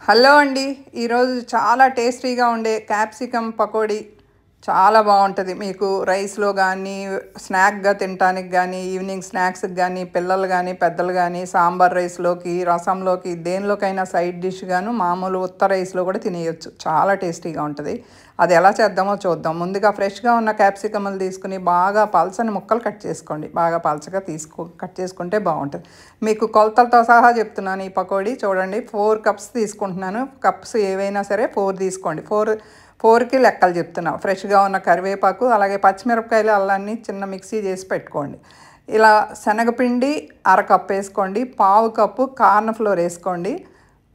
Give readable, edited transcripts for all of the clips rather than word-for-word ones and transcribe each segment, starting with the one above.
Hello అండి. ఈరోజు చాలా టేస్టీగా ఉండే క్యాప్సికమ్ పకోడీ చాలా బాగుంటుంది. మీకు రైస్లో కానీ, స్నాక్గా తినటానికి కానీ, ఈవినింగ్ స్నాక్స్కి కానీ, పిల్లలు కానీ పెద్దలు కానీ సాంబార్ రైస్లోకి, రసంలోకి, దేనిలోకైనా సైడ్ డిష్గాను మామూలు ఉత్త రైస్లో కూడా తినేయచ్చు. చాలా టేస్టీగా ఉంటుంది. అది ఎలా చేద్దామో చూద్దాం. ముందుగా ఫ్రెష్గా ఉన్న క్యాప్సికమ్లు తీసుకుని బాగా పల్చని ముక్కలు కట్ చేసుకోండి. బాగా పల్చగా కట్ చేసుకుంటే బాగుంటుంది. మీకు కొలతలతో సహా చెప్తున్నాను. ఈ పకోడీ చూడండి, 4 కప్స్ తీసుకుంటున్నాను. కప్స్ ఏవైనా సరే 4 తీసుకోండి. 4కి లెక్కలు చెప్తున్నా. ఫ్రెష్గా ఉన్న కరివేపాకు, అలాగే పచ్చిమిరపకాయలు, అల్లాన్ని చిన్న మిక్సీ చేసి పెట్టుకోండి. ఇలా శనగపిండి అరకప్పు వేసుకోండి. పావు కప్పు కార్న్ ఫ్లోర్ వేసుకోండి.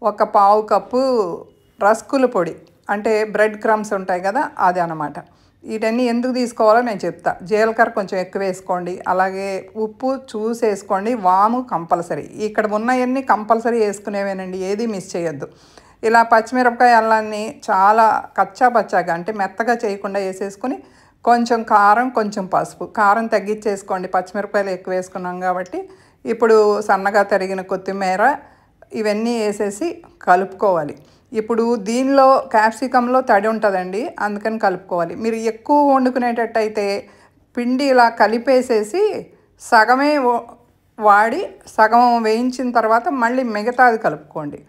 ఒక పావు కప్పు రస్కుల పొడి, అంటే బ్రెడ్ క్రమ్స్ ఉంటాయి కదా, అది అనమాట. వీటన్నీ ఎందుకు తీసుకోవాలో నేను చెప్తా. జీలకర్ర కొంచెం ఎక్కువ వేసుకోండి. అలాగే ఉప్పు చూసి వేసుకోండి. వాము కంపల్సరీ. ఇక్కడ ఉన్నవన్నీ కంపల్సరీ వేసుకునేవేనండి, ఏది మిస్ చేయొద్దు. ఇలా పచ్చిమిరపకాయ అల్లాన్ని చాలా కచ్చా పచ్చాగా, అంటే మెత్తగా చేయకుండా వేసేసుకుని కొంచెం కారం, కొంచెం పసుపు. కారం తగ్గించేసుకోండి, పచ్చిమిరపకాయలు ఎక్కువ వేసుకున్నాం కాబట్టి. ఇప్పుడు సన్నగా తరిగిన కొత్తిమీర ఇవన్నీ వేసేసి కలుపుకోవాలి. ఇప్పుడు దీనిలో క్యాప్సికంలో తడి ఉంటుందండి, అందుకని కలుపుకోవాలి. మీరు ఎక్కువ వండుకునేటట్టయితే పిండి ఇలా కలిపేసేసి సగమే వాడి సగం వేయించిన తర్వాత మళ్ళీ మిగతాది కలుపుకోండి.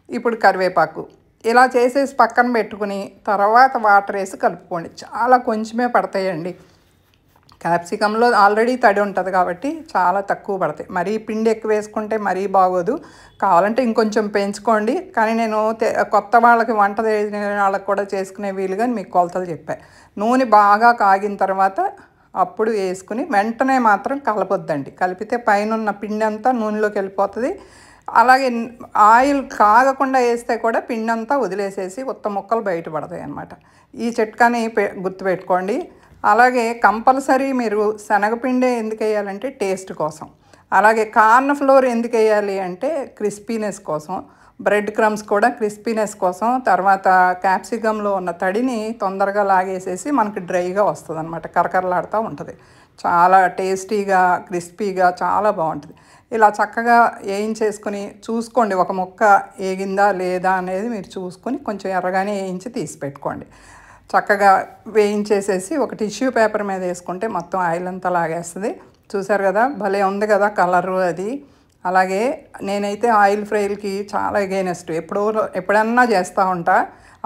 ఇప్పుడు కరివేపాకు ఇలా చేసేసి పక్కన పెట్టుకుని తర్వాత వాటర్ వేసి కలుపుకోండి. చాలా కొంచెమే పడతాయండి. క్యాప్సికంలో ఆల్రెడీ తడి ఉంటుంది కాబట్టి చాలా తక్కువ పడతాయి. మరీ పిండి ఎక్కువ వేసుకుంటే మరీ బాగోదు. కావాలంటే ఇంకొంచెం పెంచుకోండి. కానీ నేను కొత్త వాళ్ళకి, వంట చేసిన వాళ్ళకి కూడా చేసుకునే వీలుగా మీకు కొలతలు చెప్పాను. నూనె బాగా కాగిన తర్వాత అప్పుడు వేసుకుని వెంటనే మాత్రం కలపొద్దండి. కలిపితే పైన ఉన్న పిండి అంతా నూనెలోకి వెళ్ళిపోతుంది. అలాగే ఆయిల్ కాగకుండా వేస్తే కూడా పిండి అంతా వదిలేసేసి ఉత్త ముక్కలు బయటపడతాయి అన్నమాట. ఈ చిట్కాని గుర్తుపెట్టుకోండి. అలాగే కంపల్సరీ మీరు శనగపిండి ఎందుకు వేయాలంటే టేస్ట్ కోసం. అలాగే కార్న్ ఫ్లోర్ ఎందుకు వేయాలి అంటే క్రిస్పీనెస్ కోసం. బ్రెడ్ క్రమ్స్ కూడా క్రిస్పీనెస్ కోసం. తర్వాత క్యాప్సికంలో ఉన్న తడిని తొందరగా లాగేసేసి మనకి డ్రైగా వస్తుంది అన్నమాట, కరకరలాడుతూ ఉంటుంది. చాలా టేస్టీగా, క్రిస్పీగా చాలా బాగుంటుంది. ఇలా చక్కగా వేయించేసుకుని చూసుకోండి, ఒక ముక్క వేగిందా లేదా అనేది మీరు చూసుకొని కొంచెం ఎర్రగానే వేయించి తీసి పెట్టుకోండి. చక్కగా వేయించేసేసి ఒక టిష్యూ పేపర్ మీద వేసుకుంటే మొత్తం ఆయిల్ అంతా లాగేస్తుంది. చూసారు కదా, భలే ఉంది కదా కలరు అది. అలాగే నేనైతే ఆయిల్ ఫ్రైలకి చాలా ఎగైనెస్ట్. ఎప్పుడన్నా చేస్తూ ఉంటా.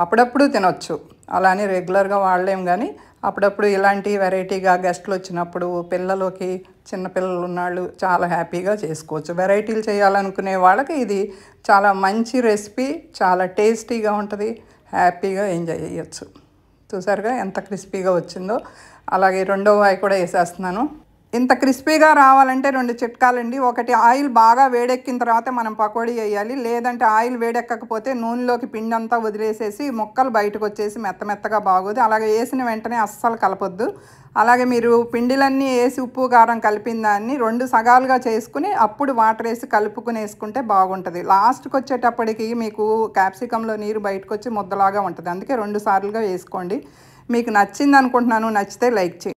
అప్పుడప్పుడు తినొచ్చు, అలానే రెగ్యులర్గా వాడలేం. కానీ అప్పుడప్పుడు ఇలాంటి వెరైటీగా గెస్ట్లు వచ్చినప్పుడు, పిల్లలకి, చిన్నపిల్లలు ఉన్నాళ్ళు చాలా హ్యాపీగా చేసుకోవచ్చు. వెరైటీలు చేయాలనుకునే వాళ్ళకి ఇది చాలా మంచి రెసిపీ. చాలా టేస్టీగా ఉంటుంది. హ్యాపీగా ఎంజాయ్ చేయొచ్చు. చూసారుగా ఎంత క్రిస్పీగా వచ్చిందో. అలాగే రెండో వాయి కూడా వేసేస్తున్నాను. ఇంత క్రిస్పీగా రావాలంటే 2 చిట్కాలండి. ఒకటి, ఆయిల్ బాగా వేడెక్కిన తర్వాత మనం పకోడీ వేయాలి. లేదంటే ఆయిల్ వేడెక్కకపోతే నూనెలోకి పిండి అంతా వదిలేసేసి ముక్కలు బయటకు వచ్చేసి మెత్తగా బాగోదు. అలాగే వేసిన వెంటనే అస్సలు కలపొద్దు. అలాగే మీరు పిండిలన్నీ వేసి ఉప్పు కారం కలిపిన దాన్ని 2 సగాలుగా చేసుకుని అప్పుడు వాటర్ వేసి కలుపుకుని వేసుకుంటే బాగుంటుంది. లాస్ట్కి వచ్చేటప్పటికి మీకు క్యాప్సికంలో నీరు బయటకు వచ్చి ముద్దలాగా ఉంటుంది. అందుకే 2 సార్లుగా వేసుకోండి. మీకు నచ్చింది అనుకుంటున్నాను. నచ్చితే లైక్ చేయండి.